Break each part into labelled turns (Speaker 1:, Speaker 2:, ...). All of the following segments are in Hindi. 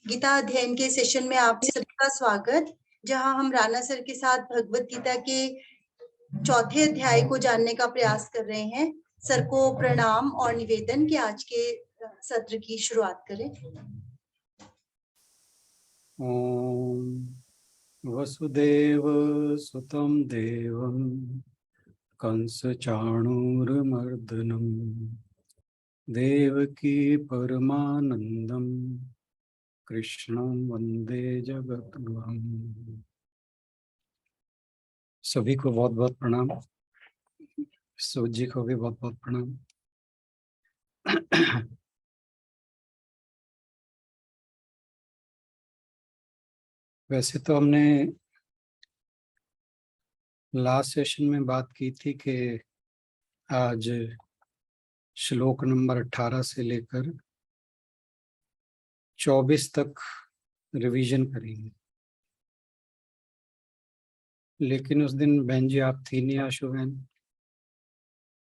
Speaker 1: गीता अध्ययन के सेशन में आप सभी का स्वागत, जहां हम राणा सर के साथ भगवत गीता के चौथे अध्याय को जानने का प्रयास कर रहे हैं। सर को प्रणाम और निवेदन कि आज के सत्र की शुरुआत करें।
Speaker 2: ओम वसुदेव सुतं देवं कंस चाणूरमर्दनं देवकी परमानंदं कृष्णं वंदे जगद्गुरुं। सभी को बहुत बहुत प्रणाम। सूत जी को भी बहुत बहुत प्रणाम। वैसे तो हमने लास्ट सेशन में बात की थी कि आज श्लोक नंबर 18 से लेकर 24 तक रिवीजन करेंगे, लेकिन उस दिन बहन जी आप थी नहीं आशु बहन,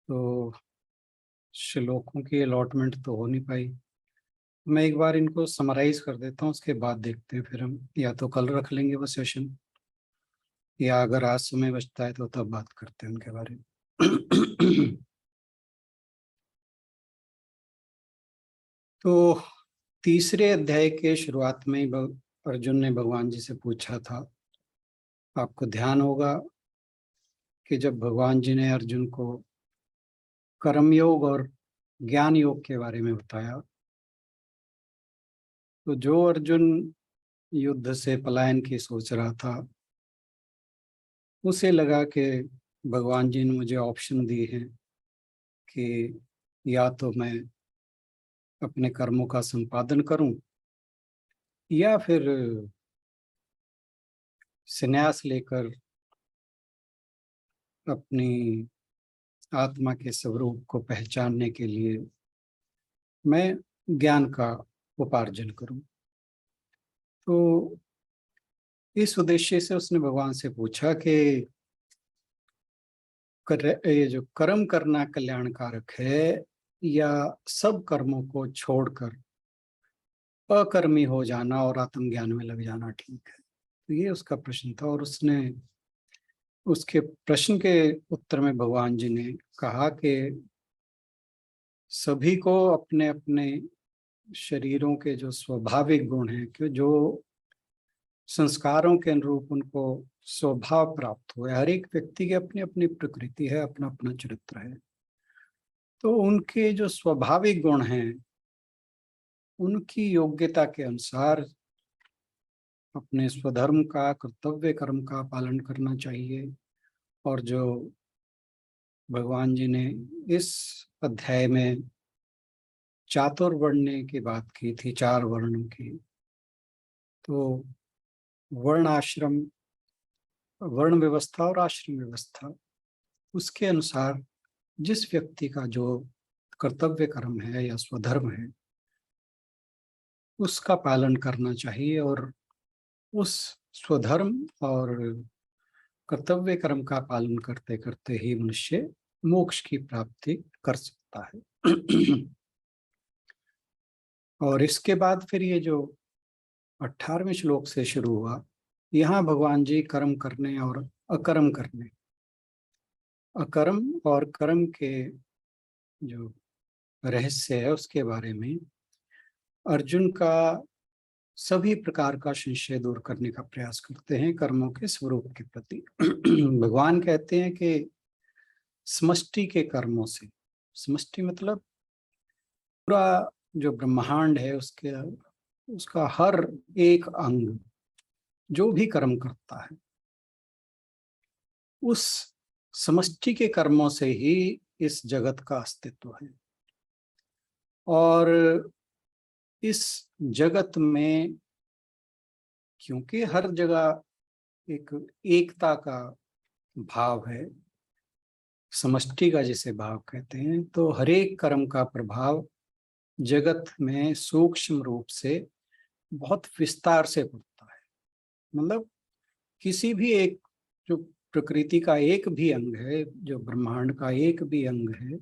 Speaker 2: तो श्लोकों की अलॉटमेंट तो हो नहीं पाई। मैं एक बार इनको समराइज कर देता हूँ, उसके बाद देखते हैं, फिर हम या तो कल रख लेंगे वो सेशन, या अगर आज समय बचता है तो तब बात करते हैं उनके बारे में। तो तीसरे अध्याय के शुरुआत में ही अर्जुन ने भगवान जी से पूछा था। आपको ध्यान होगा कि जब भगवान जी ने अर्जुन को कर्म योग और ज्ञान योग के बारे में बताया, तो जो अर्जुन युद्ध से पलायन की सोच रहा था, उसे लगा कि भगवान जी ने मुझे ऑप्शन दिए हैं कि या तो मैं अपने कर्मों का संपादन करूं या फिर संन्यास लेकर अपनी आत्मा के स्वरूप को पहचानने के लिए मैं ज्ञान का उपार्जन करूं। तो इस उद्देश्य से उसने भगवान से पूछा कि ये जो कर्म करना कल्याणकारक है या सब कर्मों को छोड़कर अकर्मी हो जाना और आत्मज्ञान में लग जाना ठीक है। तो ये उसका प्रश्न था, और उसने उसके प्रश्न के उत्तर में भगवान जी ने कहा कि सभी को अपने अपने शरीरों के जो स्वाभाविक गुण हैं, कि जो संस्कारों के अनुरूप उनको स्वभाव प्राप्त हुआ है, हर एक व्यक्ति की अपनी अपनी प्रकृति है, अपना अपना चरित्र है, तो उनके जो स्वाभाविक गुण हैं उनकी योग्यता के अनुसार अपने स्वधर्म का, कर्तव्य कर्म का पालन करना चाहिए। और जो भगवान जी ने इस अध्याय में चातुर्वण्य की बात की थी, 4 वर्णों की, तो वर्ण आश्रम, वर्ण व्यवस्था और आश्रम व्यवस्था, उसके अनुसार जिस व्यक्ति का जो कर्तव्य कर्म है या स्वधर्म है उसका पालन करना चाहिए, और उस स्वधर्म और कर्तव्य कर्म का पालन करते करते ही मनुष्य मोक्ष की प्राप्ति कर सकता है। और इसके बाद फिर ये जो 18वें श्लोक से शुरू हुआ, यहाँ भगवान जी कर्म करने और अकर्म करने, अकर्म और कर्म के जो रहस्य है उसके बारे में अर्जुन का सभी प्रकार का संशय दूर करने का प्रयास करते हैं कर्मों के स्वरूप के प्रति। भगवान कहते हैं कि समष्टि के कर्मों से, समष्टि मतलब पूरा जो ब्रह्मांड है उसके, उसका हर एक अंग जो भी कर्म करता है, उस समष्टि के कर्मों से ही इस जगत का अस्तित्व है। और इस जगत में क्योंकि हर जगह एक एकता का भाव है, समष्टि का जिसे भाव कहते हैं, तो हर एक कर्म का प्रभाव जगत में सूक्ष्म रूप से बहुत विस्तार से पड़ता है। मतलब किसी भी एक जो प्रकृति का एक भी अंग है, जो ब्रह्मांड का एक भी अंग है,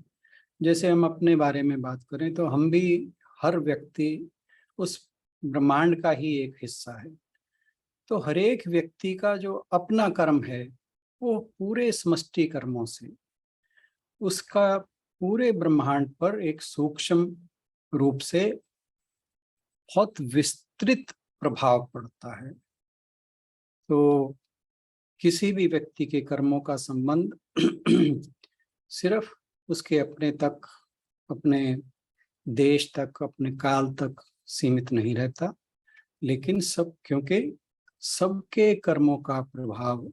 Speaker 2: जैसे हम अपने बारे में बात करें तो हम भी, हर व्यक्ति उस ब्रह्मांड का ही एक हिस्सा है। तो हर एक व्यक्ति का जो अपना कर्म है वो पूरे समष्टि कर्मों से उसका पूरे ब्रह्मांड पर एक सूक्ष्म रूप से बहुत विस्तृत प्रभाव पड़ता है। तो किसी भी व्यक्ति के कर्मों का संबंध सिर्फ उसके अपने तक, अपने देश तक, अपने काल तक सीमित नहीं रहता, लेकिन क्योंकि सबके कर्मों का प्रभाव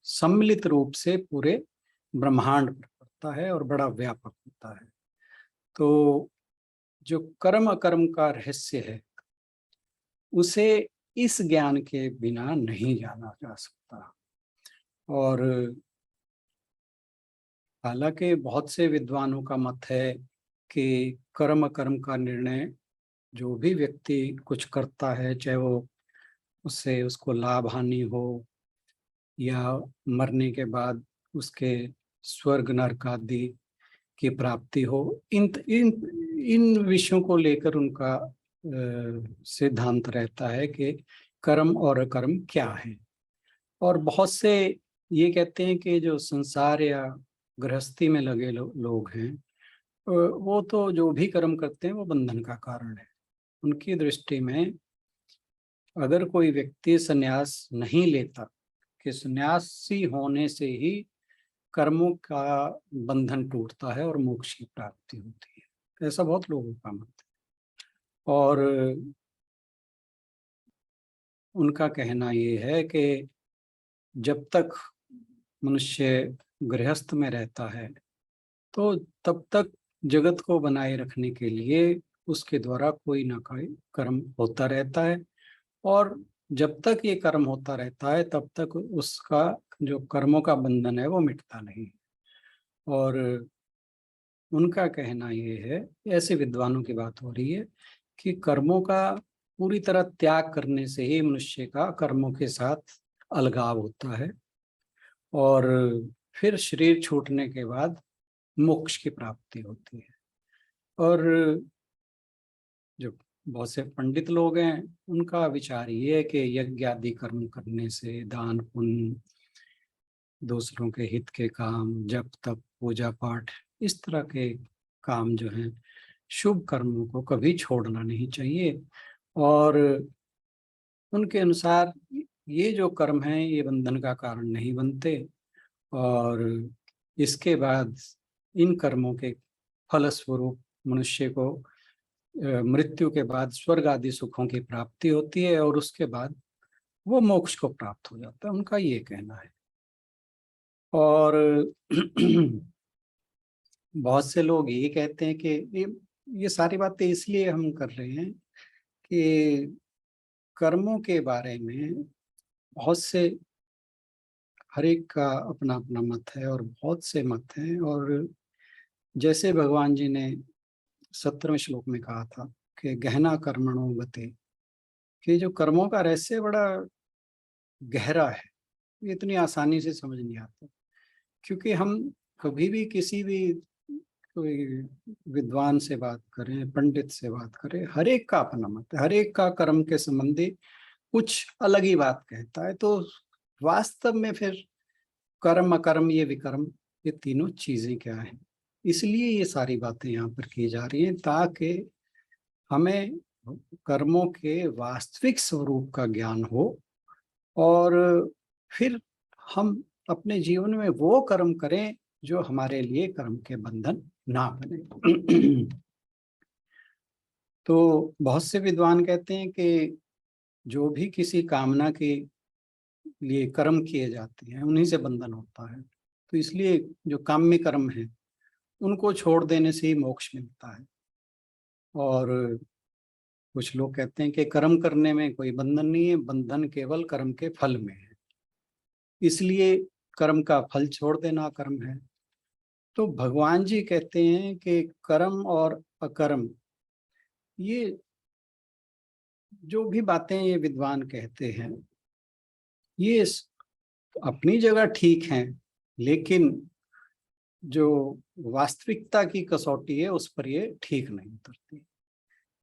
Speaker 2: सम्मिलित रूप से पूरे ब्रह्मांड पर पड़ता है और बड़ा व्यापक होता है। तो जो कर्म अकर्म का रहस्य है उसे इस ज्ञान के बिना नहीं जाना जा सकता। और हालांकि बहुत से विद्वानों का मत है कि कर्म अकर्म का निर्णय जो भी व्यक्ति कुछ करता है, चाहे वो उससे उसको लाभ हानि हो या मरने के बाद उसके स्वर्ग नरक आदि की प्राप्ति हो, इन इन इन विषयों को लेकर उनका सिद्धांत रहता है कि कर्म और अकर्म क्या है। और बहुत से ये कहते हैं कि जो संसार या गृहस्थी में लगे लोग हैं वो तो जो भी कर्म करते हैं वो बंधन का कारण है। उनकी दृष्टि में अगर कोई व्यक्ति संन्यास नहीं लेता कि संन्यासी होने से ही कर्मों का बंधन टूटता है और मोक्ष की प्राप्ति होती है, ऐसा बहुत लोगों का मत है। और उनका कहना ये है कि जब तक मनुष्य गृहस्थ में रहता है तो तब तक जगत को बनाए रखने के लिए उसके द्वारा कोई ना कोई कर्म होता रहता है, और जब तक ये कर्म होता रहता है तब तक उसका जो कर्मों का बंधन है वो मिटता नहीं। और उनका कहना ये है, ऐसे विद्वानों की बात हो रही है, कि कर्मों का पूरी तरह त्याग करने से ही मनुष्य का कर्मों के साथ अलगाव होता है और फिर शरीर छूटने के बाद मोक्ष की प्राप्ति होती है। और जो बहुत से पंडित लोग हैं उनका विचार ये है कि यज्ञ आदि कर्म करने से, दान पुण्य, दूसरों के हित के काम, जप तप, पूजा पाठ, इस तरह के काम जो हैं, शुभ कर्मों को कभी छोड़ना नहीं चाहिए। और उनके अनुसार ये जो कर्म हैं ये बंधन का कारण नहीं बनते, और इसके बाद इन कर्मों के फलस्वरूप मनुष्य को मृत्यु के बाद स्वर्ग आदि सुखों की प्राप्ति होती है और उसके बाद वो मोक्ष को प्राप्त हो जाता है, उनका ये कहना है। और बहुत से लोग ये कहते हैं कि ये सारी बातें इसलिए हम कर रहे हैं कि कर्मों के बारे में बहुत से, हर एक का अपना अपना मत है और बहुत से मत हैं। और जैसे भगवान जी ने 17वें श्लोक में कहा था कि गहना कर्मणो गते, कि जो कर्मों का रहस्य बड़ा गहरा है, ये इतनी आसानी से समझ नहीं आता, क्योंकि हम कभी भी किसी भी कोई विद्वान से बात करें, पंडित से बात करें, हर एक का अपना मत है, हर एक का कर्म के संबंधी कुछ अलग ही बात कहता है। तो वास्तव में फिर कर्म अकर्म ये विकर्म ये तीनों चीजें क्या है, इसलिए ये सारी बातें यहाँ पर की जा रही हैं ताकि हमें कर्मों के वास्तविक स्वरूप का ज्ञान हो और फिर हम अपने जीवन में वो कर्म करें जो हमारे लिए कर्म के बंधन ना बने। तो बहुत से विद्वान कहते हैं कि जो भी किसी कामना के लिए कर्म किए जाते हैं उन्हीं से बंधन होता है, तो इसलिए जो काम्य कर्म है उनको छोड़ देने से ही मोक्ष मिलता है। और कुछ लोग कहते हैं कि कर्म करने में कोई बंधन नहीं है, बंधन केवल कर्म के फल में है, इसलिए कर्म का फल छोड़ देना कर्म है। तो भगवान जी कहते हैं कि कर्म और अकर्म, ये जो भी बातें ये विद्वान कहते हैं ये अपनी जगह ठीक हैं, लेकिन जो वास्तविकता की कसौटी है उस पर ये ठीक नहीं उतरती।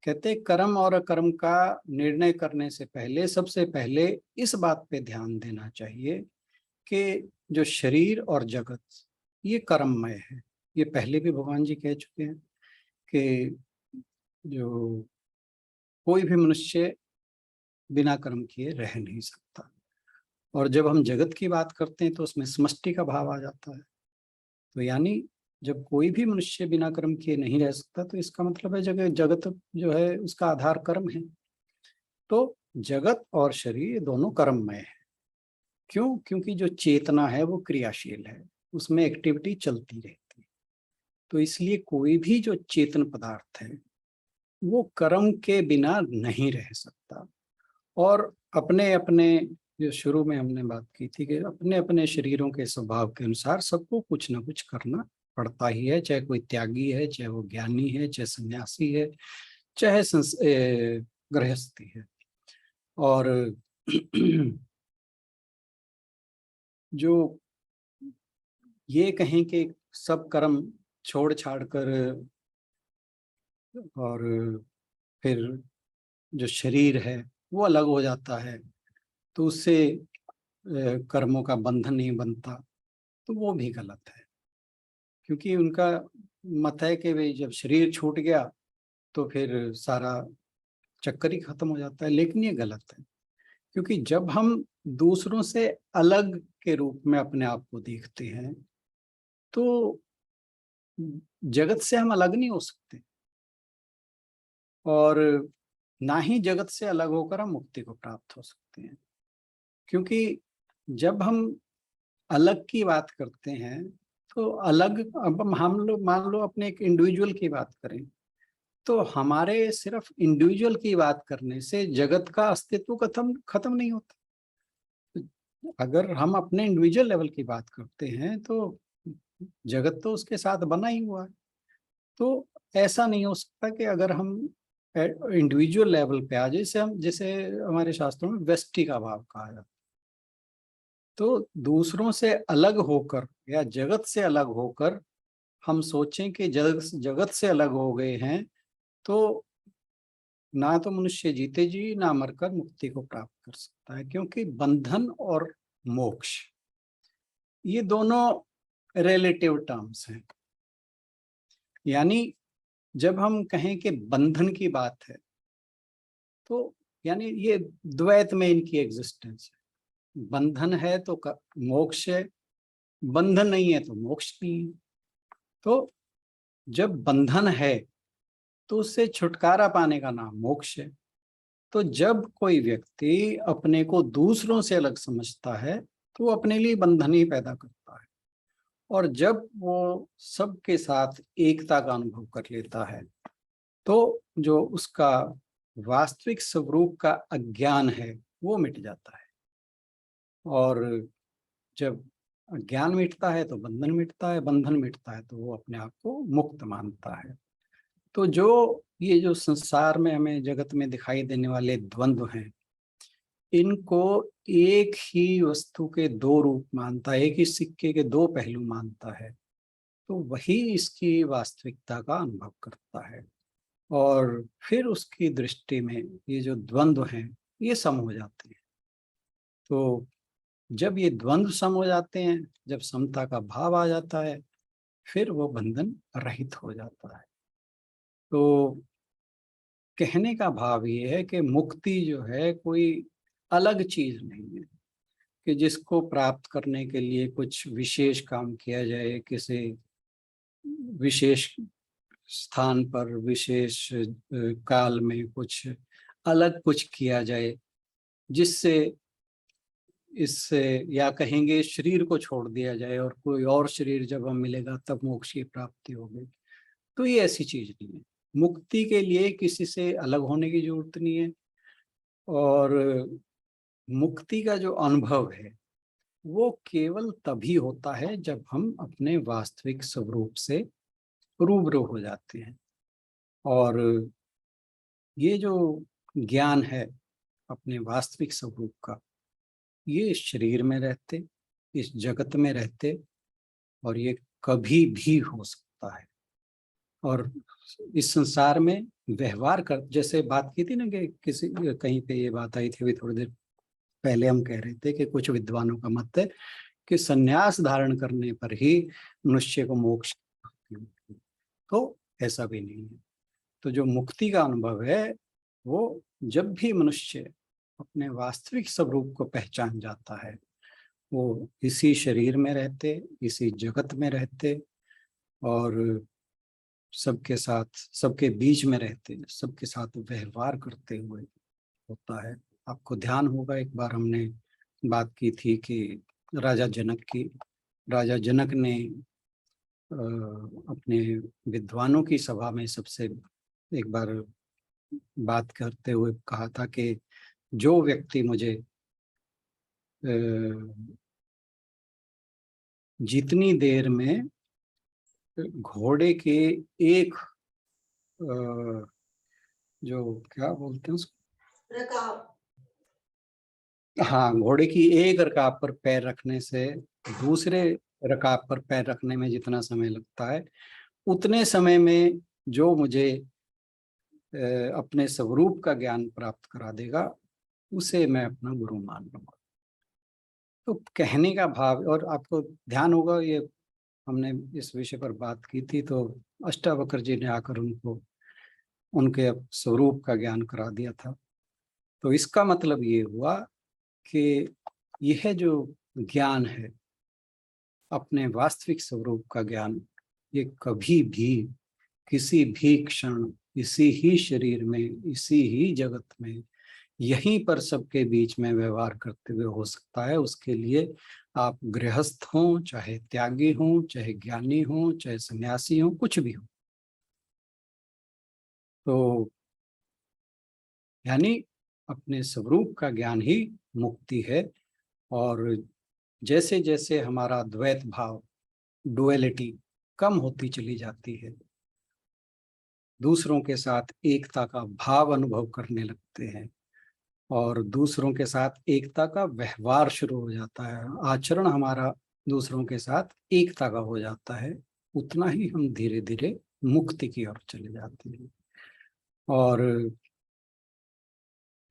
Speaker 2: कहते कर्म और अकर्म का निर्णय करने से पहले सबसे पहले इस बात पे ध्यान देना चाहिए कि जो शरीर और जगत ये कर्ममय है। ये पहले भी भगवान जी कह चुके हैं कि जो कोई भी मनुष्य बिना कर्म किए रह नहीं सकता। और जब हम जगत की बात करते हैं तो उसमें समष्टि का भाव आ जाता है। तो यानी जब कोई भी मनुष्य बिना कर्म किए नहीं रह सकता तो इसका मतलब है जगत जो है उसका आधार कर्म है। तो जगत और शरीर दोनों कर्ममय है। क्यों? क्योंकि जो चेतना है वो क्रियाशील है, उसमें एक्टिविटी चलती रहती है। तो इसलिए कोई भी जो चेतन पदार्थ है वो कर्म के बिना नहीं रह सकता। और अपने अपने जो शुरू में हमने बात की थी कि अपने अपने शरीरों के स्वभाव के अनुसार सबको कुछ ना कुछ करना पड़ता ही है, चाहे कोई त्यागी है, चाहे वो ज्ञानी है, चाहे सन्यासी है, चाहे गृहस्थी है। और जो ये कहें कि सब कर्म छोड़ छाड़ कर और फिर जो शरीर है वो अलग हो जाता है तो उससे कर्मों का बंधन नहीं बनता, तो वो भी गलत है। क्योंकि उनका मत है कि भाई जब शरीर छूट गया तो फिर सारा चक्कर ही खत्म हो जाता है, लेकिन ये गलत है। क्योंकि जब हम दूसरों से अलग के रूप में अपने आप को देखते हैं तो जगत से हम अलग नहीं हो सकते और ना ही जगत से अलग होकर हम मुक्ति को प्राप्त हो सकते हैं। क्योंकि जब हम अलग की बात करते हैं तो अलग, अब हम लोग मान लो अपने एक इंडिविजुअल की बात करें तो हमारे सिर्फ इंडिविजुअल की बात करने से जगत का अस्तित्व खत्म खत्म नहीं होता। अगर हम अपने इंडिविजुअल लेवल की बात करते हैं तो जगत तो उसके साथ बना ही हुआ है। तो ऐसा नहीं हो सकता कि अगर हम इंडिविजुअल लेवल पे आ जाए, जैसे हमारे शास्त्रों में व्यष्टि का भाव कहा जाता है। तो दूसरों से अलग होकर या जगत से अलग होकर हम सोचें कि जगत से अलग हो गए हैं तो ना तो मनुष्य जीते जी ना मरकर मुक्ति को प्राप्त कर सकता है। क्योंकि बंधन और मोक्ष ये दोनों रिलेटिव टर्म्स हैं। यानी जब हम कहें कि बंधन की बात है तो यानी ये द्वैत में इनकी एग्जिस्टेंस है। बंधन है तो मोक्ष है, बंधन नहीं है तो मोक्ष नहीं है। तो जब बंधन है तो उससे छुटकारा पाने का नाम मोक्ष है। तो जब कोई व्यक्ति अपने को दूसरों से अलग समझता है तो वो अपने लिए बंधन ही पैदा करता है। और जब वो सबके साथ एकता का अनुभव कर लेता है तो जो उसका वास्तविक स्वरूप का अज्ञान है वो मिट जाता है। और जब ज्ञान मिटता है तो बंधन मिटता है, बंधन मिटता है तो वो अपने आप को मुक्त मानता है। तो जो ये जो संसार में हमें जगत में दिखाई देने वाले द्वंद्व हैं इनको एक ही वस्तु के दो रूप मानता है, एक ही सिक्के के दो पहलू मानता है, तो वही इसकी वास्तविकता का अनुभव करता है। और फिर उसकी दृष्टि में ये जो द्वंद्व हैं ये सम हो जाते हैं। तो जब ये द्वंद्व सम हो जाते हैं, जब समता का भाव आ जाता है, फिर वो बंधन रहित हो जाता है। तो कहने का भाव ये है कि मुक्ति जो है कोई अलग चीज नहीं है कि जिसको प्राप्त करने के लिए कुछ विशेष काम किया जाए, किसी विशेष स्थान पर विशेष काल में कुछ अलग कुछ किया जाए जिससे इससे, या कहेंगे शरीर को छोड़ दिया जाए और कोई और शरीर जब हम मिलेगा तब मोक्ष की प्राप्ति होगी। तो ये ऐसी चीज नहीं है। मुक्ति के लिए किसी से अलग होने की जरूरत नहीं है। और मुक्ति का जो अनुभव है वो केवल तभी होता है जब हम अपने वास्तविक स्वरूप से रूबरू हो जाते हैं। और ये जो ज्ञान है अपने वास्तविक स्वरूप का, ये इस शरीर में रहते, इस जगत में रहते, और ये कभी भी हो सकता है। और इस संसार में व्यवहार कर, जैसे बात की थी ना कि किसी कहीं पे ये बात आई थी अभी थोड़ी देर पहले, हम कह रहे थे कि कुछ विद्वानों का मत है कि संन्यास धारण करने पर ही मनुष्य को मोक्ष, तो ऐसा भी नहीं है। तो जो मुक्ति का अनुभव है वो जब भी मनुष्य अपने वास्तविक स्वरूप को पहचान जाता है, वो इसी शरीर में रहते, इसी जगत में रहते और सबके साथ, सबके बीच में रहते, सबके साथ व्यवहार करते हुए होता है। आपको ध्यान होगा एक बार हमने बात की थी कि राजा जनक की, राजा जनक ने अपने विद्वानों की सभा में सबसे एक बार बात करते हुए कहा था कि जो व्यक्ति मुझे जितनी देर में घोड़े के एक जो क्या बोलते हैं उसको,
Speaker 1: रकाब।
Speaker 2: हाँ, घोड़े की एक रकाब पर पैर रखने से दूसरे रकाब पर पैर रखने में जितना समय लगता है, उतने समय में जो मुझे अपने स्वरूप का ज्ञान प्राप्त करा देगा, उसे मैं अपना गुरु मान लूंगा। तो कहने का भाव, और आपको ध्यान होगा ये हमने इस विषय पर बात की थी, तो अष्टावक्र जी ने आकर उनको उनके स्वरूप का ज्ञान करा दिया था। तो इसका मतलब ये हुआ कि यह जो ज्ञान है, अपने वास्तविक स्वरूप का ज्ञान, ये कभी भी किसी भी क्षण इसी ही शरीर में, इसी ही जगत में, यहीं पर सबके बीच में व्यवहार करते हुए हो सकता है। उसके लिए आप गृहस्थ हों, चाहे त्यागी हों, चाहे ज्ञानी हों, चाहे सन्यासी हों, कुछ भी हो। तो यानी अपने स्वरूप का ज्ञान ही मुक्ति है। और जैसे जैसे हमारा द्वैत भाव, डुअलिटी कम होती चली जाती है, दूसरों के साथ एकता का भाव अनुभव करने लगते हैं और दूसरों के साथ एकता का व्यवहार शुरू हो जाता है, आचरण हमारा दूसरों के साथ एकता का हो जाता है, उतना ही हम धीरे धीरे मुक्ति की ओर चले जाते हैं। और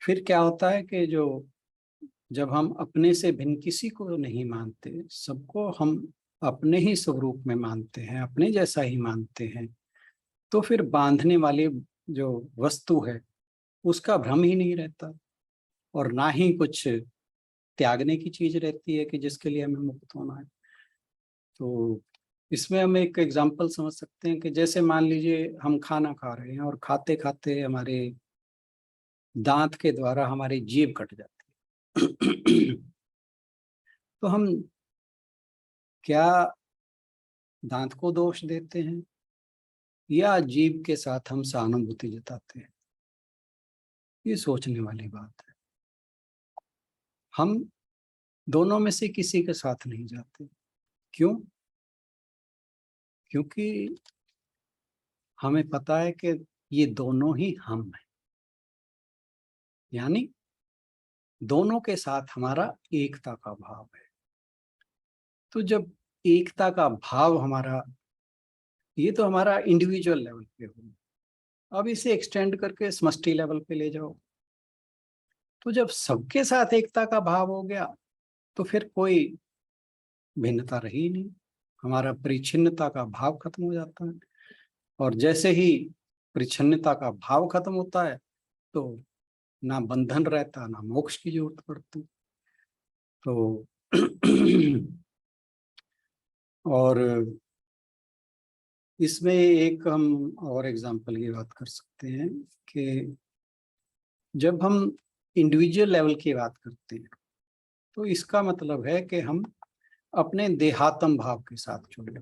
Speaker 2: फिर क्या होता है कि जो जब हम अपने से भिन्न किसी को नहीं मानते, सबको हम अपने ही स्वरूप में मानते हैं, अपने जैसा ही मानते हैं, तो फिर बांधने वाली जो वस्तु है उसका भ्रम ही नहीं रहता और ना ही कुछ त्यागने की चीज रहती है कि जिसके लिए हमें मुक्त होना है। तो इसमें हम एक एग्जाम्पल समझ सकते हैं कि जैसे मान लीजिए हम खाना खा रहे हैं और खाते खाते हमारे दांत के द्वारा हमारी जीभ कट जाती है तो हम क्या दांत को दोष देते हैं या जीभ के साथ हम सहानुभूति जताते हैं? ये सोचने वाली बात है। हम दोनों में से किसी के साथ नहीं जाते। क्यों? क्योंकि हमें पता है कि ये दोनों ही हम हैं, यानी दोनों के साथ हमारा एकता का भाव है। तो जब एकता का भाव हमारा, ये तो हमारा इंडिविजुअल लेवल पे हो, अब इसे एक्सटेंड करके समष्टि लेवल पे ले जाओ, तो जब सबके साथ एकता का भाव हो गया तो फिर कोई भिन्नता रही नहीं, हमारा परिच्छिन्नता का भाव खत्म हो जाता है। और जैसे ही परिच्छिन्नता का भाव खत्म होता है तो ना बंधन रहता, ना मोक्ष की जरूरत पड़ती। तो और इसमें एक हम और एग्जांपल की बात कर सकते हैं कि जब हम इंडिविजुअल लेवल की बात करते हैं तो इसका मतलब है कि हम अपने देहात्म भाव के साथ जुड़े,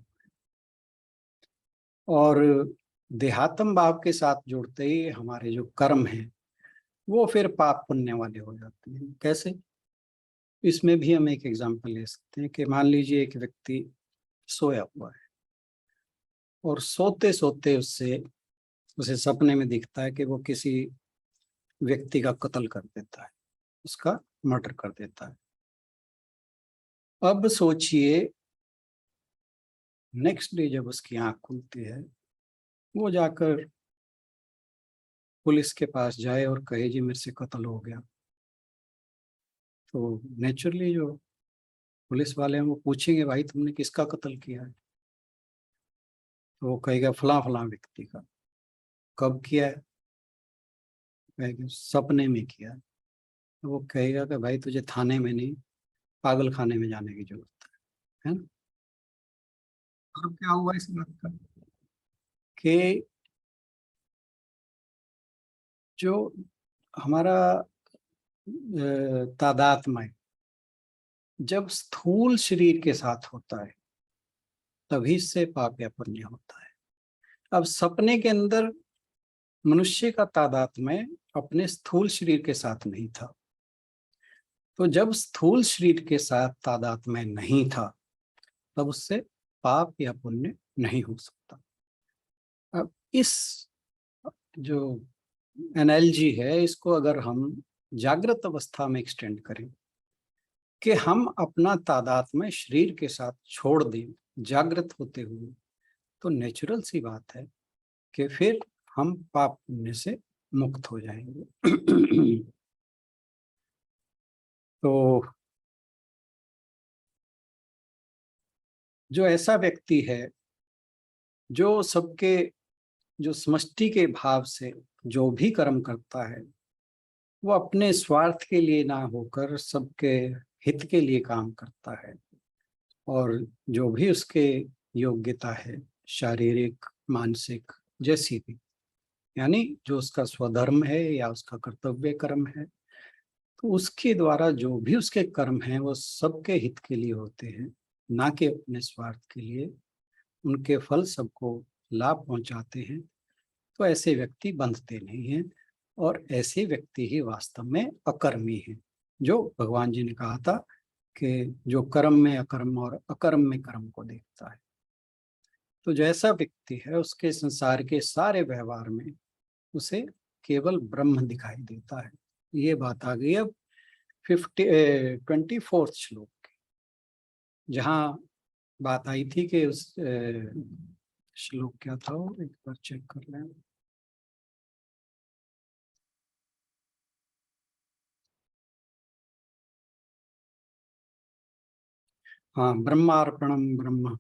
Speaker 2: और देहात्म भाव के साथ जुड़ते ही हमारे जो कर्म हैं वो फिर पाप पुण्य वाले हो जाते हैं। कैसे? इसमें भी हम एक एग्जांपल ले सकते हैं कि मान लीजिए एक व्यक्ति सोया हुआ है और सोते सोते उसे सपने में दिखता है कि वो किसी व्यक्ति का कत्ल कर देता है, उसका मर्डर कर देता है। अब सोचिए नेक्स्ट डे जब उसकी आंख खुलती है, वो जाकर पुलिस के पास जाए और कहे जी मेरे से कत्ल हो गया, तो नेचुरली जो पुलिस वाले हैं वो पूछेंगे भाई तुमने किसका कत्ल किया है, तो वो कहेगा फलां फलां व्यक्ति का। कब किया है? कहेगा सपने में किया है। तो वो कहेगा कि भाई तुझे थाने में नहीं पागल खाने में जाने की जरूरत है ना। अब क्या हुआ इस बात का कि जो हमारा तादात्म्य जब स्थूल शरीर के साथ होता है तभी से पाप या पुण्य होता है। अब सपने के अंदर मनुष्य का तादात्म्य अपने स्थूल शरीर के साथ नहीं था, तो जब स्थूल शरीर के साथ तादात्म्य नहीं था तब उससे पाप या पुण्य नहीं हो सकता। अब इस जो एनालॉजी है इसको अगर हम जागृत अवस्था में एक्सटेंड करें कि हम अपना तादात्म्य शरीर के साथ छोड़ दें जागृत होते हुए, तो नेचुरल सी बात है कि फिर हम पाप पुण्य से मुक्त हो जाएंगे। तो जो ऐसा व्यक्ति है जो सबके जो समष्टि के भाव से जो भी कर्म करता है वो अपने स्वार्थ के लिए ना होकर सबके हित के लिए काम करता है, और जो भी उसके योग्यता है शारीरिक मानसिक जैसी भी, यानी जो उसका स्वधर्म है या उसका कर्तव्य कर्म है, तो उसके द्वारा जो भी उसके कर्म हैं वो सबके हित के लिए होते हैं, ना कि अपने स्वार्थ के लिए। उनके फल सबको लाभ पहुंचाते हैं। तो ऐसे व्यक्ति बंधते नहीं हैं, और ऐसे व्यक्ति ही वास्तव में अकर्मी हैं, जो भगवान जी ने कहा था कि जो कर्म में अकर्म और अकर्म में कर्म को देखता है। तो जैसा व्यक्ति है उसके संसार के सारे व्यवहार में उसे केवल ब्रह्म दिखाई देता है। ये बात आ गई अब 24 श्लोक की, जहाँ बात आई थी कि उस श्लोक क्या था वो एक बार चेक कर लें। हाँ, ब्रह्मार्पणम ब्रह्म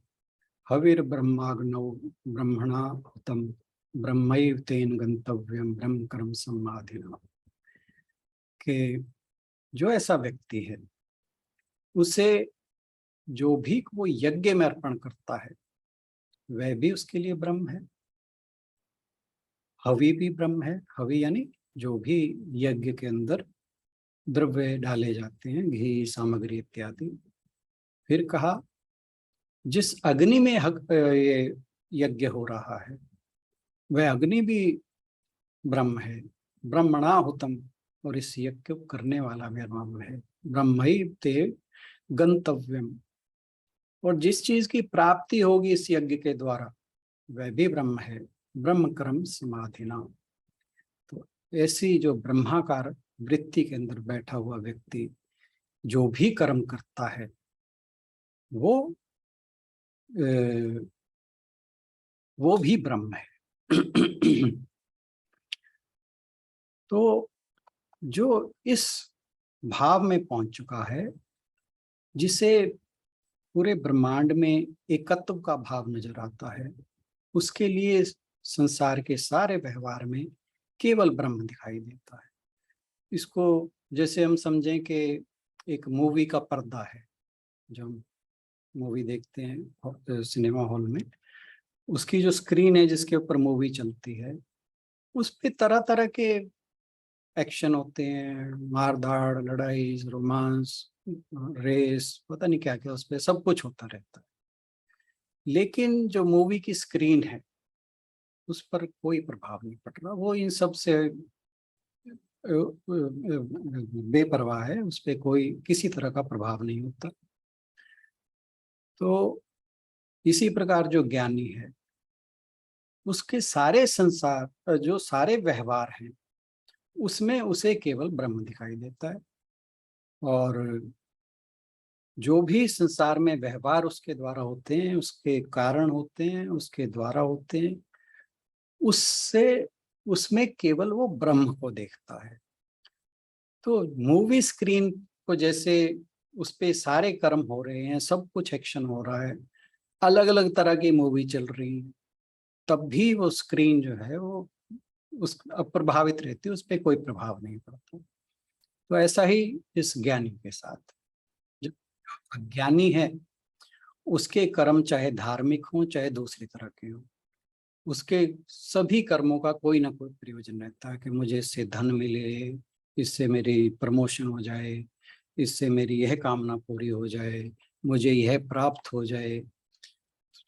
Speaker 2: हविर्ब्रह्माग्नौ ब्रह्मणा हुतम ब्रह्मैव तेन गंतव्यम ब्रह्म कर्म समाधिना। कि जो ऐसा व्यक्ति है उसे जो भी वो यज्ञ में अर्पण करता है वह भी उसके लिए ब्रह्म है, हवि भी ब्रह्म है। हवि यानी जो भी यज्ञ के अंदर द्रव्य डाले जाते हैं, घी सामग्री इत्यादि। फिर कहा जिस अग्नि में ये यज्ञ हो रहा है वह अग्नि भी ब्रह्म है, ब्रह्मणाहुतम, और इस यज्ञ को करने वाला भी ब्रह्म है। ब्रह्मैव ते गंतव्यम, और जिस चीज की प्राप्ति होगी इस यज्ञ के द्वारा वह भी ब्रह्म है, ब्रह्म कर्म समाधिना। तो ऐसी जो ब्रह्माकार वृत्ति के अंदर बैठा हुआ व्यक्ति जो भी कर्म करता है अ, वो भी ब्रह्म है। तो जो इस भाव में पहुंच चुका है जिसे पूरे ब्रह्मांड में एकत्व का भाव नजर आता है, उसके लिए संसार के सारे व्यवहार में केवल ब्रह्म दिखाई देता है। इसको जैसे हम समझें कि एक मूवी का पर्दा है, जो हम मूवी देखते हैं सिनेमा हॉल में, उसकी जो स्क्रीन है जिसके ऊपर मूवी चलती है उस पे तरह तरह के एक्शन होते हैं, मार धाड़, लड़ाई, रोमांस, रेस, पता नहीं क्या क्या, उस पे सब कुछ होता रहता है। लेकिन जो मूवी की स्क्रीन है उस पर कोई प्रभाव नहीं पड़ रहा, वो इन सब से बेपरवाह है, उस पर कोई किसी तरह का प्रभाव नहीं होता। तो इसी प्रकार जो ज्ञानी है उसके सारे संसार जो सारे व्यवहार हैं उसमें उसे केवल ब्रह्म दिखाई देता है, और जो भी संसार में व्यवहार उसके द्वारा होते हैं, उसके कारण होते हैं, उसके द्वारा होते हैं, उससे उसमें केवल वो ब्रह्म को देखता है। तो मूवी स्क्रीन को जैसे उस पे सारे कर्म हो रहे हैं, सब कुछ एक्शन हो रहा है, अलग अलग तरह की मूवी चल रही है, तब भी वो स्क्रीन जो है वो उस प्रभावित रहती है, उस पर कोई प्रभाव नहीं पड़ता। तो ऐसा ही इस ज्ञानी के साथ, जो अज्ञानी है उसके कर्म चाहे धार्मिक हो चाहे दूसरी तरह के हो, उसके सभी कर्मों का कोई ना कोई प्रयोजन रहता है कि मुझे इससे धन मिले, इससे मेरी प्रमोशन हो जाए, इससे मेरी यह कामना पूरी हो जाए, मुझे यह प्राप्त हो जाए।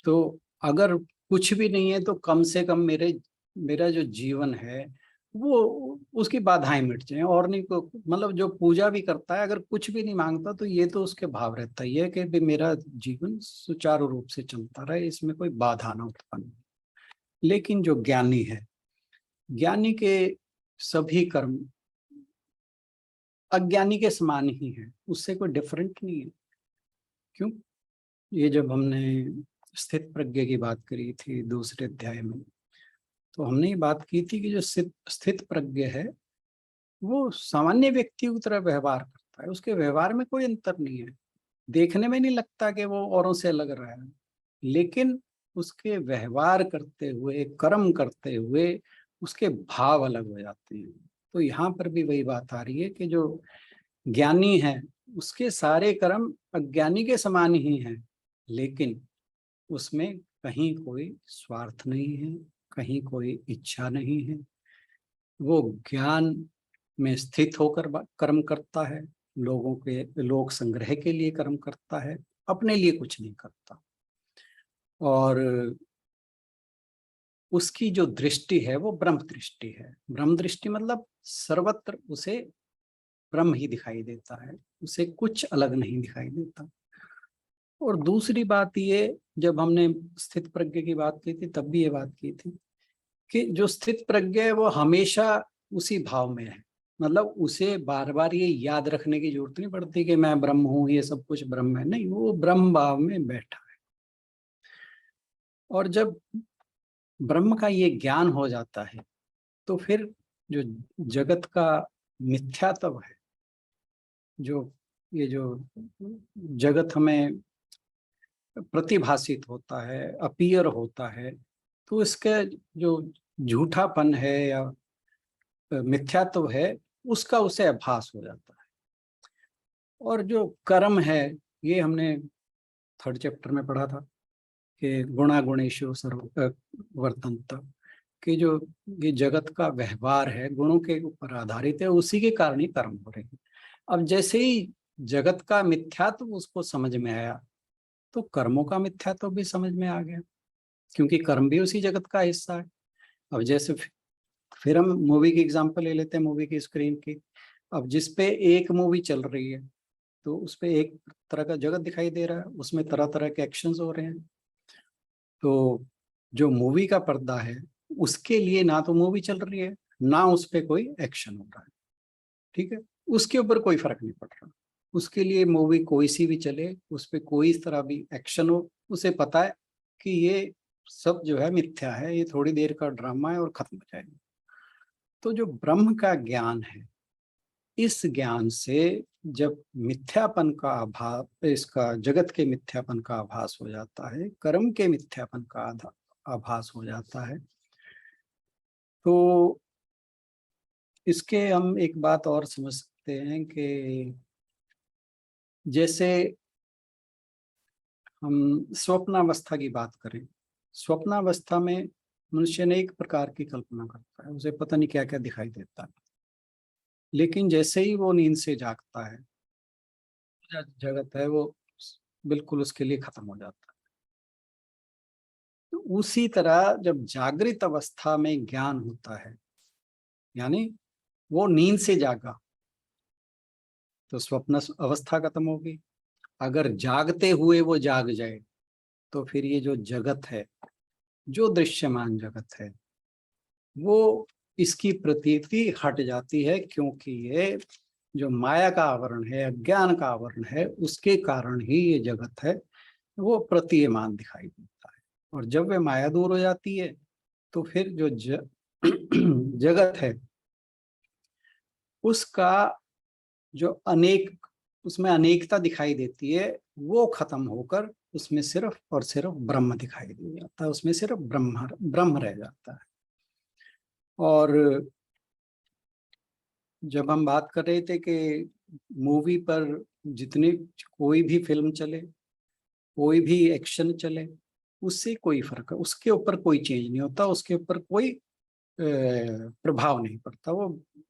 Speaker 2: तो अगर कुछ भी नहीं है तो कम से कम मेरा जो जीवन है वो उसकी बाधाएं मिट जाएं। और नहीं को मतलब जो पूजा भी करता है अगर कुछ भी नहीं मांगता तो ये तो उसके भाव रहता ही है कि भी मेरा जीवन सुचारू रूप से चलता रहे, इसमें कोई बाधा ना उत्पन्न हो। लेकिन जो ज्ञानी है, ज्ञानी के सभी कर्म अज्ञानी के समान ही है, उससे कोई डिफरेंट नहीं है। क्यों? ये जब हमने स्थित प्रज्ञ की बात करी थी दूसरे अध्याय में, तो हमने ये बात की थी कि जो स्थित प्रज्ञ है वो सामान्य व्यक्तियों की तरह व्यवहार करता है, उसके व्यवहार में कोई अंतर नहीं है, देखने में नहीं लगता कि वो औरों से अलग रहा है, लेकिन उसके व्यवहार करते हुए, कर्म करते हुए उसके भाव अलग हो जाते हैं। तो यहाँ पर भी वही बात आ रही है कि जो ज्ञानी है उसके सारे कर्म अज्ञानी के समान ही हैं, लेकिन उसमें कहीं कोई स्वार्थ नहीं है, कहीं कोई इच्छा नहीं है। वो ज्ञान में स्थित होकर कर्म करता है, लोगों के लोक संग्रह के लिए कर्म करता है, अपने लिए कुछ नहीं करता। और उसकी जो दृष्टि है वो ब्रह्म दृष्टि है। ब्रह्म दृष्टि मतलब सर्वत्र उसे ब्रह्म ही दिखाई देता है, उसे कुछ अलग नहीं दिखाई देता। और दूसरी बात ये, जब हमने स्थित प्रज्ञ की बात की थी तब भी ये बात की थी कि जो स्थित प्रज्ञ है वो हमेशा उसी भाव में है, मतलब उसे बार बार ये याद रखने की जरूरत नहीं पड़ती कि मैं ब्रह्म हूँ, ये सब कुछ ब्रह्म है, नहीं, वो ब्रह्म भाव में बैठा है। और जब ब्रह्म का ये ज्ञान हो जाता है तो फिर जो जगत का मिथ्यात्व है, जो ये जो जगत हमें प्रतिभाषित होता है, अपीयर होता है, तो इसके जो झूठापन है या मिथ्यात्व है उसका उसे आभास हो जाता है। और जो कर्म है, ये हमने थर्ड चैप्टर में पढ़ा था कि गुणा गुणेशु सर्व वर्तन्त, कि जो ये जगत का व्यवहार है गुणों के ऊपर आधारित है, उसी के कारण ही कर्म हो रहे हैं। अब जैसे ही जगत का मिथ्यात्व उसको समझ में आया तो कर्मों का मिथ्यात्व भी समझ में आ गया, क्योंकि कर्म भी उसी जगत का हिस्सा है। अब जैसे फिर हम मूवी की एग्जांपल ले लेते हैं, मूवी की स्क्रीन की। अब जिसपे एक मूवी चल रही है तो उसपे एक तरह का जगत दिखाई दे रहा है, उसमें तरह तरह के एक्शंस हो रहे हैं। तो जो मूवी का पर्दा है उसके लिए ना तो मूवी चल रही है ना उस पर कोई एक्शन हो रहा है, ठीक है, उसके ऊपर कोई फर्क नहीं पड़ रहा। उसके लिए मूवी कोई सी भी चले, उस पर कोई इस तरह भी एक्शन हो, उसे पता है कि ये सब जो है मिथ्या है, ये थोड़ी देर का ड्रामा है और खत्म हो जाएगा। तो जो ब्रह्म का ज्ञान है, इस ज्ञान से जब मिथ्यापन का आभास, इसका जगत के मिथ्यापन का आभास हो जाता है, कर्म के मिथ्यापन का आभास हो जाता है, तो इसके हम एक बात और समझ सकते हैं कि जैसे हम स्वप्नावस्था की बात करें, स्वप्नावस्था में मनुष्य ने एक प्रकार की कल्पना करता है, उसे पता नहीं क्या क्या दिखाई देता है, लेकिन जैसे ही वो नींद से जागता है, जगत है वो बिल्कुल उसके लिए खत्म हो जाता है। तो उसी तरह जब जागृत अवस्था में ज्ञान होता है, यानी वो नींद से जागा, तो स्वप्न अवस्था खत्म होगी। अगर जागते हुए वो जाग जाए तो फिर ये जो जगत है, जो दृश्यमान जगत है, वो इसकी प्रतीति हट जाती है, क्योंकि ये जो माया का आवरण है, अज्ञान का आवरण है, उसके कारण ही ये जगत है वो प्रतीयमान दिखाई देता है। और जब वे माया दूर हो जाती है तो फिर जो जगत है उसका जो उसमें अनेकता दिखाई देती है, वो खत्म होकर उसमें सिर्फ और सिर्फ ब्रह्म दिखाई दे जाता है, उसमें सिर्फ ब्रह्म ब्रह्म रह जाता है। और जब हम बात कर रहे थे कि मूवी पर जितनी कोई भी फिल्म चले, कोई भी एक्शन चले, उससे कोई फर्क है, उसके ऊपर कोई चेंज नहीं होता, उसके ऊपर कोई प्रभाव नहीं पड़ता, वो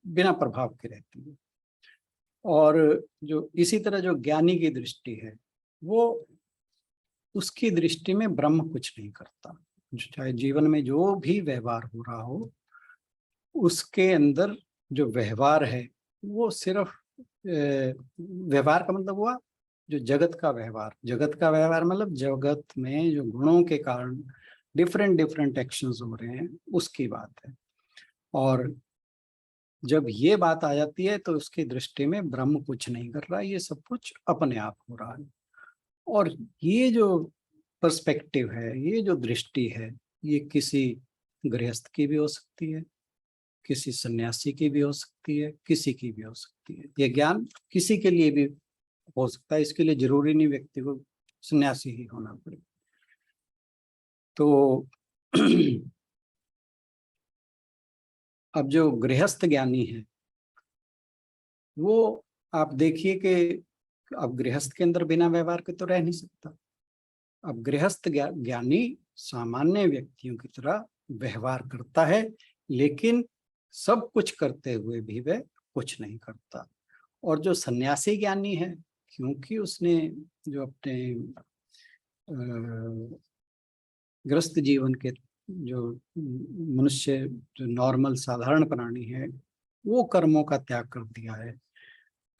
Speaker 2: बिना प्रभाव के रहती है। और जो इसी तरह जो ज्ञानी की दृष्टि है, वो उसकी दृष्टि में ब्रह्म कुछ नहीं करता। चाहे जीवन में जो भी व्यवहार हो रहा हो, उसके अंदर जो व्यवहार है वो सिर्फ व्यवहार का मतलब हुआ जो जगत का व्यवहार। जगत का व्यवहार मतलब जगत में जो गुणों के कारण डिफरेंट डिफरेंट एक्शंस हो रहे हैं, उसकी बात है। और जब ये बात आ जाती है तो उसकी दृष्टि में ब्रह्म कुछ नहीं कर रहा, ये सब कुछ अपने आप हो रहा है। और ये जो पर्सपेक्टिव है, ये जो दृष्टि है, ये किसी गृहस्थ की भी हो सकती है, किसी सन्यासी की भी हो सकती है, किसी की भी हो सकती है। ये ज्ञान किसी के लिए भी हो सकता है, इसके लिए जरूरी नहीं व्यक्ति को सन्यासी ही होना पड़े। तो अब जो गृहस्थ ज्ञानी है, वो आप देखिए कि अब गृहस्थ के अंदर बिना व्यवहार के तो रह नहीं सकता। अब गृहस्थ ज्ञानी सामान्य व्यक्तियों की तरह व्यवहार करता है, लेकिन सब कुछ करते हुए भी वह कुछ नहीं करता। और जो सन्यासी ज्ञानी है, क्योंकि उसने जो अपने गृहस्थ जीवन के जो मनुष्य जो नॉर्मल साधारण प्राणी है, वो कर्मों का त्याग कर दिया है,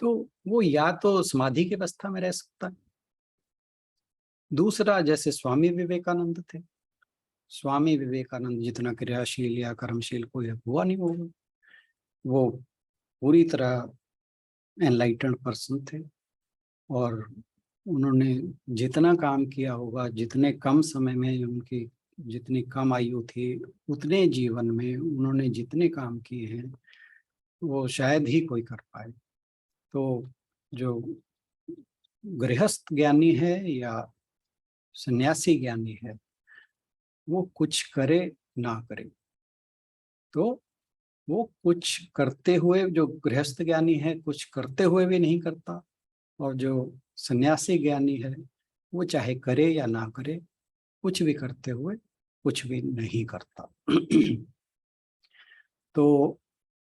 Speaker 2: तो वो या तो समाधि की अवस्था में रह सकता है। दूसरा, जैसे स्वामी विवेकानंद थे, स्वामी विवेकानंद जितना क्रियाशील या कर्मशील कोई हुआ नहीं होगा, वो पूरी तरह एनलाइटेंड पर्सन थे। और उन्होंने जितना काम किया होगा, जितने कम समय में, उनकी जितनी कम आयु थी, उतने जीवन में उन्होंने जितने काम किए हैं वो शायद ही कोई कर पाए। तो जो गृहस्थ ज्ञानी है या सन्यासी ज्ञानी है, वो कुछ करे ना करे, तो वो कुछ करते हुए, जो गृहस्थ ज्ञानी है कुछ करते हुए भी नहीं करता, और जो सन्यासी ज्ञानी है वो चाहे करे या ना करे, कुछ भी करते हुए कुछ भी नहीं करता। तो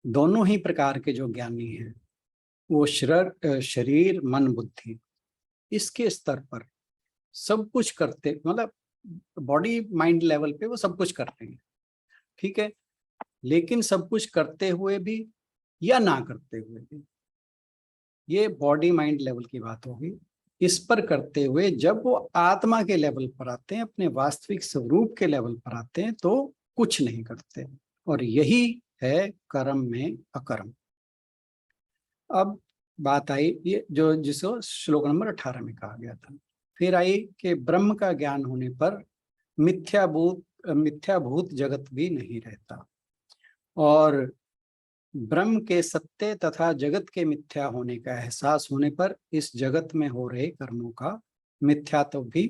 Speaker 2: दोनों ही प्रकार के जो ज्ञानी हैं, वो शरीर मन बुद्धि इसके स्तर पर सब कुछ करते, मतलब बॉडी माइंड लेवल पे वो सब कुछ करते हैं, ठीक है, लेकिन सब कुछ करते हुए भी या ना करते हुए भी, ये बॉडी माइंड लेवल की बात होगी। इस पर करते हुए जब वो आत्मा के लेवल पर आते हैं, अपने वास्तविक स्वरूप के लेवल पर आते हैं, तो कुछ नहीं करते। और यही है कर्म में अकर्म। अब बात आई ये जो जिसको श्लोक नंबर 18 में कहा गया था, फिर आई कि ब्रह्म का ज्ञान होने पर मिथ्याभूत जगत भी नहीं रहता, और ब्रह्म के सत्य तथा जगत के मिथ्या होने का एहसास होने पर इस जगत में हो रहे कर्मों का मिथ्यात्व भी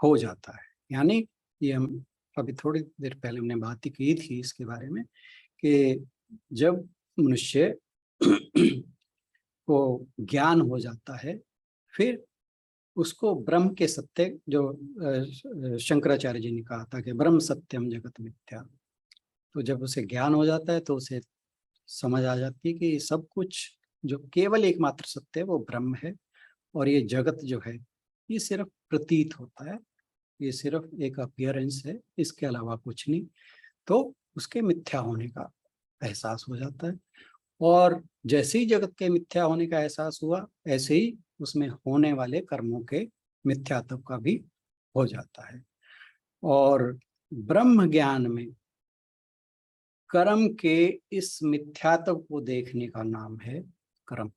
Speaker 2: हो जाता है। यानी ये हम अभी थोड़ी देर पहले हमने बात की थी इसके बारे में कि जब मनुष्य को ज्ञान हो जाता है, फिर उसको ब्रह्म के सत्य, जो शंकराचार्य जी ने कहा था कि ब्रह्म सत्यम जगत मिथ्या, तो जब उसे ज्ञान हो जाता है तो उसे समझ आ जाती है कि सब कुछ जो केवल एकमात्र सत्य है वो ब्रह्म है, और ये जगत जो है ये सिर्फ प्रतीत होता है, ये सिर्फ एक अपीयरेंस है, इसके अलावा कुछ नहीं। तो उसके मिथ्या होने का एहसास हो जाता है, और जैसे ही जगत के मिथ्या होने का एहसास हुआ, ऐसे ही उसमें होने वाले कर्मों के मिथ्यात्व का भी हो जाता है। और ब्रह्म ज्ञान में कर्म के इस मिथ्यात्व को देखने का नाम है कर्म।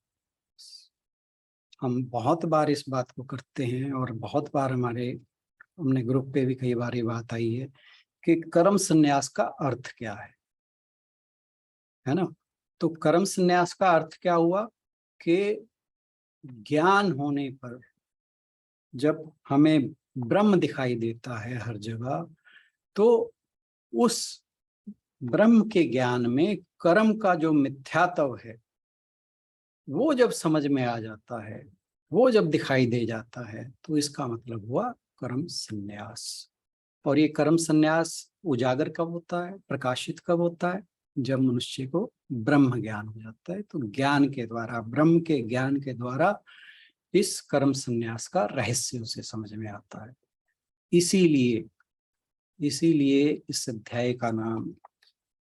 Speaker 2: हम बहुत बार इस बात को करते हैं, और बहुत बार हमने ग्रुप पे भी कई बार ये बात आई है कि कर्म संन्यास का अर्थ क्या है। है ना। तो कर्म संन्यास का अर्थ क्या हुआ कि ज्ञान होने पर जब हमें ब्रह्म दिखाई देता है हर जगह, तो उस ब्रह्म के ज्ञान में कर्म का जो मिथ्यात्व है वो जब समझ में आ जाता है, वो जब दिखाई दे जाता है, तो इसका मतलब हुआ कर्म संन्यास। और ये कर्म संन्यास उजागर कब होता है, प्रकाशित कब होता है? जब मनुष्य को ब्रह्म ज्ञान हो जाता है। तो ज्ञान के द्वारा, ब्रह्म के ज्ञान के द्वारा इस कर्म संन्यास का रहस्य उसे समझ में आता है। इसीलिए इस अध्याय का नाम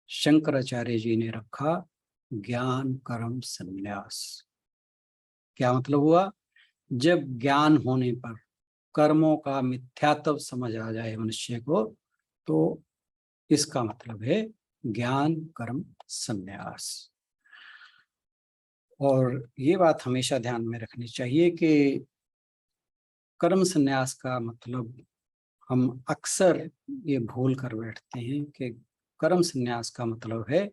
Speaker 2: शंकराचार्य जी ने रखा ज्ञान कर्म संन्यास। क्या मतलब हुआ? जब ज्ञान होने पर कर्मों का मिथ्यात्व समझ आ जाए मनुष्य को, तो इसका मतलब है ज्ञान कर्म संन्यास। और ये बात हमेशा ध्यान में रखनी चाहिए कि कर्म संन्यास का मतलब हम अक्सर ये भूल कर बैठते हैं कि कर्म संन्यास का मतलब है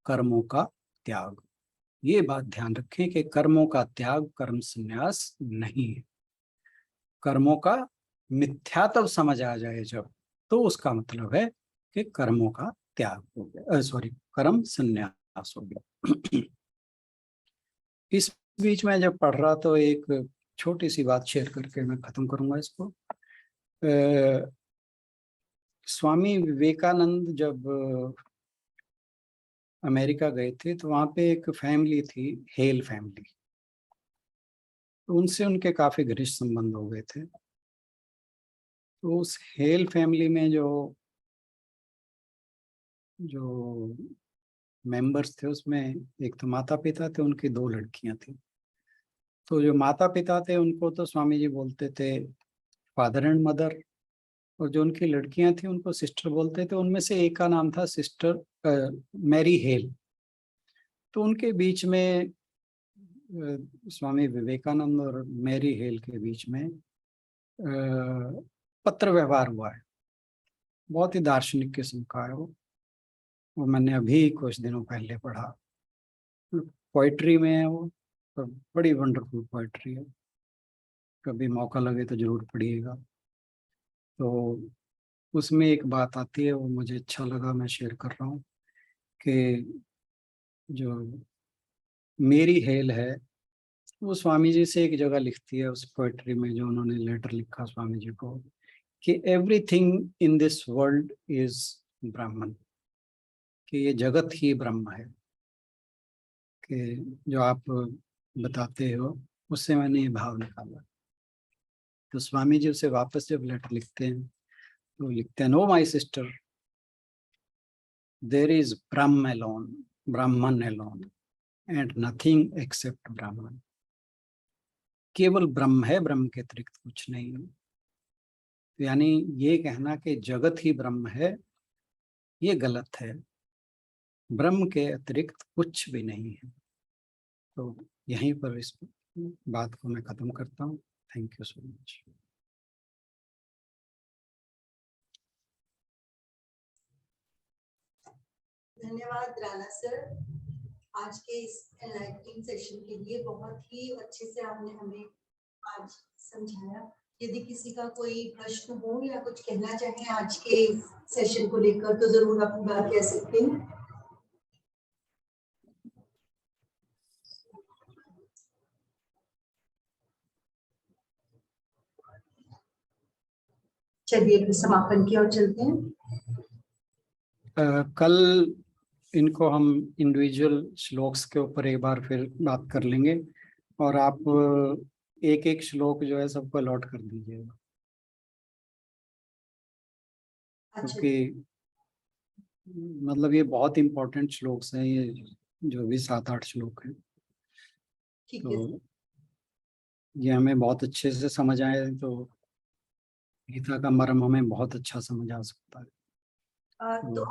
Speaker 2: कर्मों का त्याग। ये बात ध्यान रखें कि कर्मों का त्याग कर्म संन्यास नहीं है। कर्मों का मिथ्यात्व समझ आ जाए जब, तो उसका मतलब है कि कर्मों का त्याग हो गया, सॉरी, कर्म संन्यास हो गया। इस बीच में जब पढ़ रहा तो एक छोटी सी बात शेयर करके मैं खत्म करूंगा इसको। स्वामी विवेकानंद जब अमेरिका गए थे, तो वहां पे एक फैमिली थी, हेल फैमिली। तो उनसे उनके काफी घनिष्ठ संबंध हो गए थे। तो उस हेल फैमिली में जो मेंबर्स थे, उसमें एक तो माता पिता थे, उनकी 2 लड़कियां थी। तो जो माता पिता थे उनको तो स्वामी जी बोलते थे फादर एंड मदर, और जो उनकी लड़कियां थी उनको सिस्टर बोलते थे। उनमें से एक का नाम था सिस्टर मैरी हेल। तो उनके बीच में स्वामी विवेकानंद और मैरी हेल के बीच में पत्र व्यवहार हुआ है। बहुत ही दार्शनिक किस्म का है वो मैंने अभी कुछ दिनों पहले पढ़ा। पोइट्री में है वो, तो बड़ी वंडरफुल पोइट्री है। कभी मौका लगे तो जरूर पढ़िएगा। तो उसमें एक बात आती है, वो मुझे अच्छा लगा, मैं शेयर कर रहा हूँ कि जो मेरी हेल है, वो स्वामी जी से एक जगह लिखती है उस पोइट्री में, जो उन्होंने लेटर लिखा स्वामी जी को, कि everything in this world is ब्राह्मण, कि ये जगत ही ब्रह्म है। कि जो आप बताते हो उससे मैंने ये भाव निकाला। तो स्वामी जी उसे वापस जब लेटर लिखते हैं तो लिखते हैं, know my sister, there is ब्राह्मण अलोन एंड नथिंग एक्सेप्ट ब्राह्मण। केवल ब्रह्म है, ब्रह्म के अतिरिक्त कुछ नहीं है। तो यानी ये कहना कि जगत ही ब्रह्म है, ये गलत है। ब्रह्म के अतिरिक्त कुछ भी नहीं है। तो यहीं पर इस बात को मैं खत्म करता हूँ। Thank you so much.
Speaker 1: धन्यवाद राणा सर, आज के इस एनलाइटनिंग सेशन के लिए। बहुत ही अच्छे से आपने हमें आज समझाया। यदि किसी का कोई प्रश्न हो या कुछ कहना चाहें आज के सेशन को लेकर, तो जरूर अपनी बात कह सकते हैं। चलिए समापन की ओर चलते हैं।
Speaker 2: कल इनको हम इंडिविजुअल श्लोक्स के ऊपर एक बार फिर बात कर लेंगे, और आप एक एक श्लोक जो है सबको अलॉट कर दीजिएगा। क्योंकि मतलब ये बहुत इंपॉर्टेंट श्लोक्स हैं, ये जो भी 7-8 श्लोक हैं। तो ये हमें बहुत अच्छे से समझ आए तो गीता का मर्म हमें बहुत अच्छा समझ आ सकता है।
Speaker 1: तो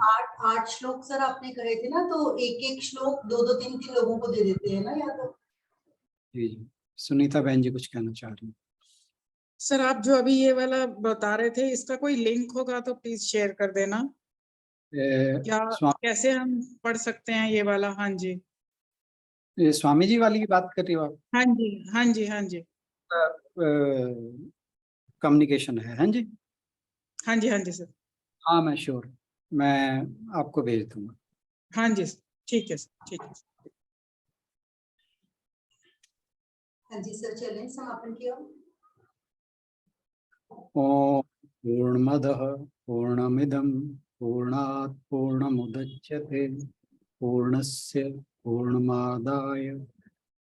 Speaker 1: 8 श्लोक सर आपने कहे थे ना, तो एक एक श्लोक 2-2 3-3 लोगों को दे देते हैं ना, या तो?
Speaker 2: जी जी, सुनीता बहन जी कुछ कहना चाह रही हैं।
Speaker 3: सर आप जो अभी ये वाला बता रहे थे, इसका कोई लिंक होगा तो प्लीज शेयर कर देना। क्या कैसे हम पढ़ सकते हैं ये वाला? हाँ जी,
Speaker 2: स्वामी जी वाली की बात कर रही हो आप?
Speaker 3: हाँ जी, हाँ जी, हाँ जी,
Speaker 2: कम्युनिकेशन है, हाँ जी।
Speaker 3: हाँ जी, हाँ जी सर,
Speaker 2: हाँ मैं श्योर, मैं आपको भेज दूंगा।
Speaker 3: हाँ जी सर, ठीक है सर, ठीक है सर।
Speaker 1: हाँ जी सर, चलें समापन की ओर।
Speaker 2: ओम पूर्णमदः पूर्णमिदं पूर्णात् पूर्णमुदच्यते पूर्णस्य पूर्णमादाय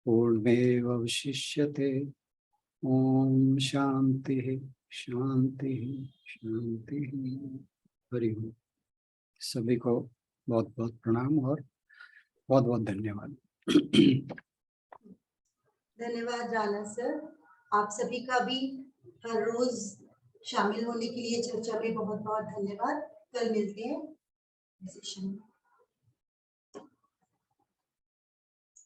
Speaker 2: पूर्णमेवावशिष्यते। ओम शांति शांति शांति। हरि ओम। सभी को बहुत बहुत प्रणाम और बहुत बहुत धन्यवाद।
Speaker 1: धन्यवाद राणा सर, आप सभी का भी हर रोज शामिल होने के लिए चर्चा में बहुत बहुत धन्यवाद। कल मिलते हैं सेशन में।